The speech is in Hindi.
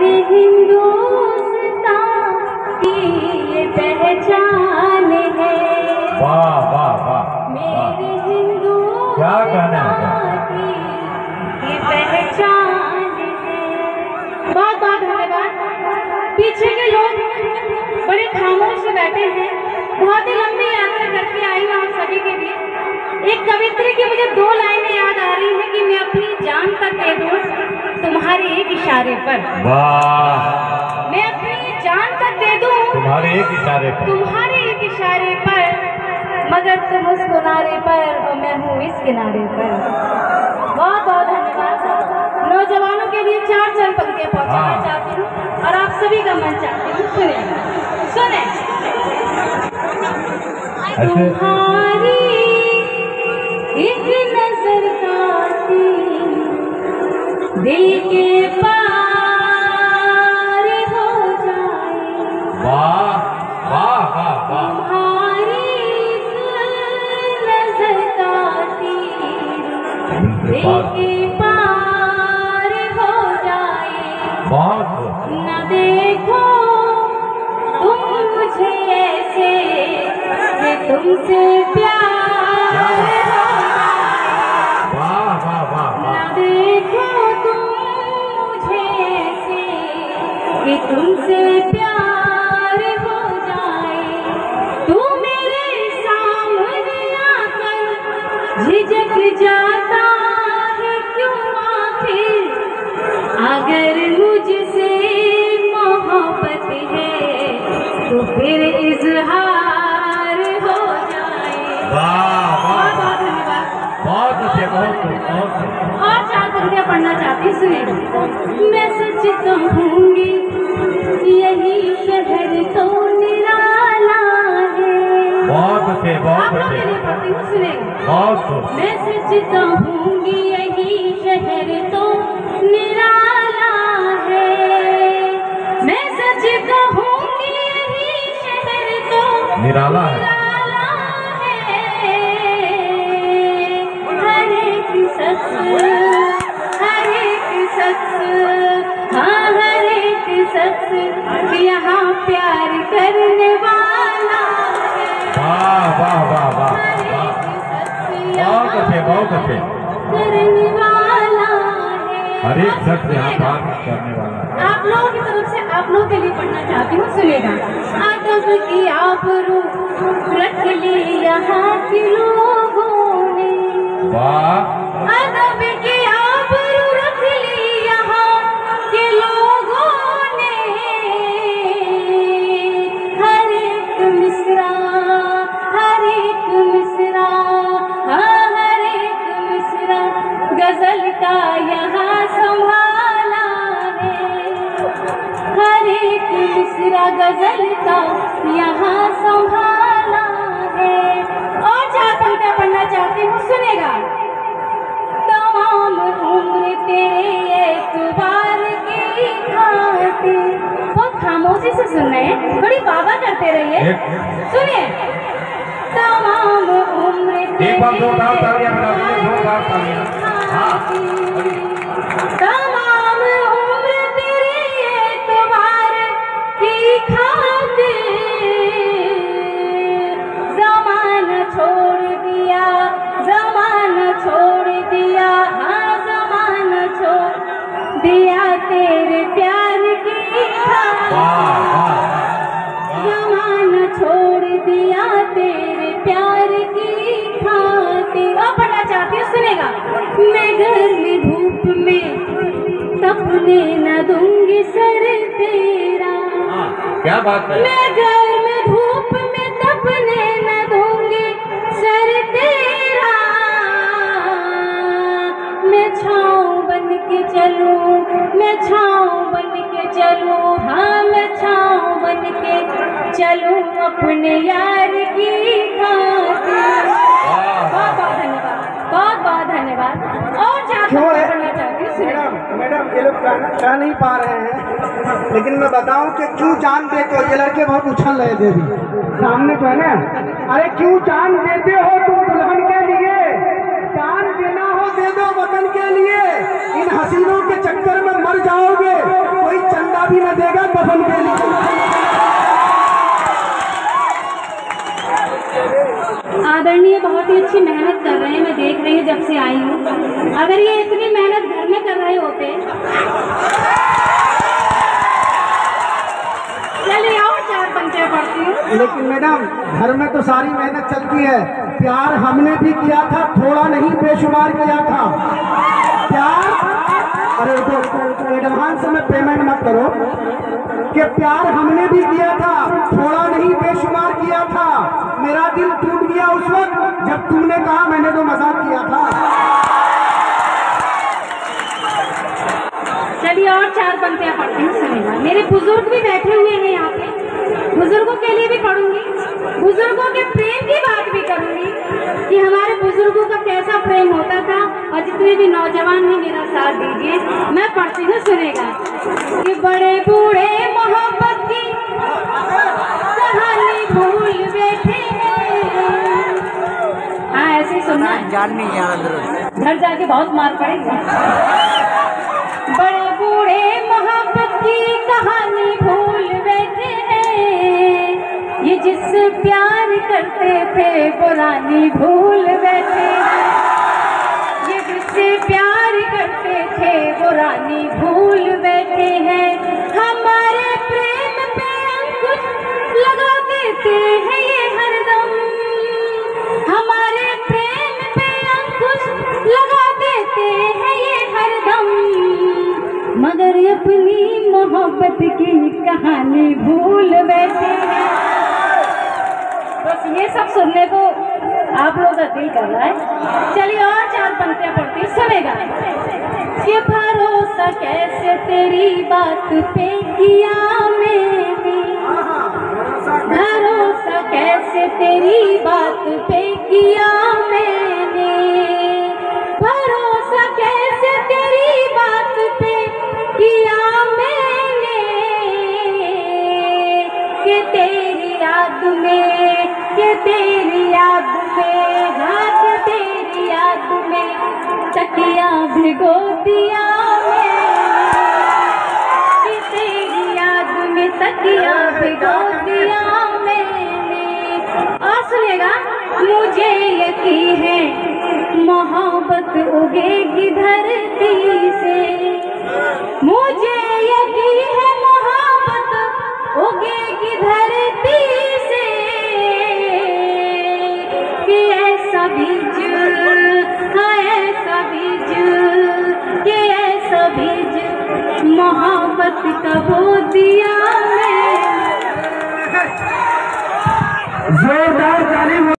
मेरे हिंदुस्तान की ये पहचान है। वाह वाह वाह, मेरे हिंदुस्तान क्या कहना है की ये पहचान है। बहुत बहुत धन्यवाद। पीछे के लोग बड़े खामोश से बैठे हैं। बहुत ही लंबी यात्रा करके आई हूँ आप सभी के लिए। एक कवित्री की मुझे 2 लाइनें याद आ रही हैं कि मैं अपनी जान तक दे दूं तुम्हारे एक इशारे पर। वाह, मैं अपनी जान तक दे दूं तुम्हारे एक इशारे पर, तुम्हारे एक इशारे पर, मगर तुम उस किनारे पर और मैं हूँ इस किनारे पर। बहुत बहुत धन्यवाद। नौजवानों के लिए 4 चंद पंक्तियां पहुंचाना चाहती हूँ और आप सभी का मन चाहती हूँ सुने सुने। तुम्हारी एक नजर काती दिल के पार हो जाए। वाह वाह वाह वाह, तुम्हारी नजर काती दिल के पार हो जाए। बहुत न देखो तुम मुझे ऐसे कि तुमसे प्यार हो जाए। वाह वाह वाह न वाह, देखो तुम मुझे ऐसे कि तुमसे प्यार हो जाए। तू मेरे सामने आकर झिझक जाता है क्यों आखिर? अगर मुझसे मोहब्बत है तो फिर इजहार हो जाए। वाह वाह, बहुत बहुत धन्यवाद। बहुत अच्छे, बहुत बहुत। और 4 पंक्तियां पढ़ना चाहती हूँ सुनिए। मैं सच कहूँगी यही शहर तो निराला है। बहुत अच्छे, बहुत आप लोग के अच्छे, लिए पढ़ती हूँ सुनिए। बहुत। मैं सच कहूँगी यही शहर तो निराला है। मैं सच कहूँगी यही शहर तो निराला है। हर एक शख्स, हर एक शख्स, हाँ हर एक शख्स यहाँ प्यार करने वाला है। वाह वाह वाह वाह, हर एक शख्स बहुत यहाँ अच्छे, बहुत अच्छे। करने वाला है। हर एक शख्स यहाँ बात करने वाला है। आप लोगों की तरफ से आप लोग के लिए पढ़ना चाहती हूँ सुनेगा। अदब की आबरू रख ली यहाँ के लोगों ने। वाह, अदब की आबरू रख ली यहाँ के लोगों ने। हर एक मिसरा, हर एक मिसरा, हाँ हर एक मिसरा गजल का यहाँ संभाला है। हर एक मिसरा गजल का यहाँ संभाला है। और 4 पंक्तियां पढ़ना चाहती हूँ सुनेगा। तमाम उम्र तेरे एतबार की खातिर। बहुत खामोशी से सुन रहे हैं, थोड़ी बाबा करते रहिए। सुनिए। तमाम उम्र एक बार जोरदार तालियां बजा दीजिए, जोरदार तालियां। हाँ, तमाम उम्र तेरे एतबार की खातिर ज़माना छोड़ दिया, ज़माना छोड़ दिया, हाँ ज़माना छोड़ दिया तेरे प्यार की खातिर। ज़माना छोड़ दिया तेरे प्यार की खातिर। और पढ़ना चाहती हूँ सुनेगा। मैं गर्मी धूप में तपने न दूंगी सर तेरा। क्या बात है। मैं गर्म धूप में तपने न दूंगी सर तेरा। मैं छाँव बन के चलूं, मैं छाँव बन के चलूं, हाँ मैं छाँव बन के चलूं अपने यार की खातिर। बहुत बहुत धन्यवाद, बहुत बहुत धन्यवाद। और 4 पंक्तियां पढ़ना चाहती हूँ सुनिए। मैडम ये लोग कह नहीं पा रहे हैं, लेकिन मैं बताऊं कि क्यों जान देते हो। ये लड़के बहुत उछल रहे थे भी सामने जो है ना। अरे क्यों जान देते हो तुम दुल्हन के लिए? जान देना हो दे दो वतन के लिए। इन हसीनों के चक्कर में मर जाओगे। कोई चंदा पैसा भी न देगा कफन के लिए। आदरणीय बहुत ही अच्छी मेहनत कर रहे हैं, मैं देख रही हूँ जब से आई हूँ। अगर ये इतनी मेहनत घर में कर रहे होते, चलिए और 4 पंक्तियाँ पढ़ती हूँ। लेकिन मैडम घर में तो सारी मेहनत चलती है, प्यार हमने भी किया था, थोड़ा नहीं बेशुमार किया था प्यार। अरे तो एडवांस में पेमेंट मत करो कि प्यार हमने भी किया था, थोड़ा नहीं बेशुमार किया था। मेरा दिल टूट गया उस वक्त जब तुमने कहा मैंने तो मजाक किया था। चलिए और 4 पंक्तियाँ पढ़ती हूँ, सुनिएगा। मेरे बुजुर्ग भी बैठे हुए हैं यहाँ पे, बुजुर्गों के लिए भी पढ़ूंगी, बुजुर्गों के प्रेम की बात भी करूंगी कि हमारे बुजुर्गों का कैसा प्रेम होता था। और जितने भी नौजवान हैं मेरा साथ दीजिए, मैं पढ़ती हूँ, सुनेगा। कि बड़े बूढ़े मोहब्बत की कहानी भूल बैठे हैं। हाँ ऐसे ही सुनना है, घर जाके बहुत मार पड़ेगी। बड़े बूढ़े मोहब्बत की कहानी भूल बैठे हैं, ये जिस प्यार करते थे पुरानी भूल बैठे हैं। ये जिससे प्यार करते थे पुरानी भूल बैठे हैं। हमारे प्रेम पे अंकुश लगा देते हैं ये हरदम, हमारे प्रेम पे अंकुश लगा देते हैं ये हरदम, मगर अपनी मोहब्बत की कहानी भूल बैठे हैं। बस ये सब सुनने को आप लोग का दिल कर रहा है। चलिए और 4 पंक्तियाँ पढ़ती, सुनेगा। कि भरोसा कैसे तेरी बात पे किया मैंने, भरोसा कैसे तेरी बात पे किया मैंने, भरोसा कैसे तेरी बात पे किया मैंने, कि तेरी याद में, कि तेरी याद में, हाँ कि तेरी याद में तकिया भिगो दिया मैंने, कि तेरी याद में तकिया भिगो दिया मैंने। और सुनेगा। मुझे यकीन है मोहब्बत उगेगी धरती से, मुझे यकीन है मोहब्बत उगेगी धरती से, कि ऐसा बीज, हाँ ऐसा बीज, कि ऐसा बीज मोहब्बत का वो दिया मैंने। जोरदार ताली।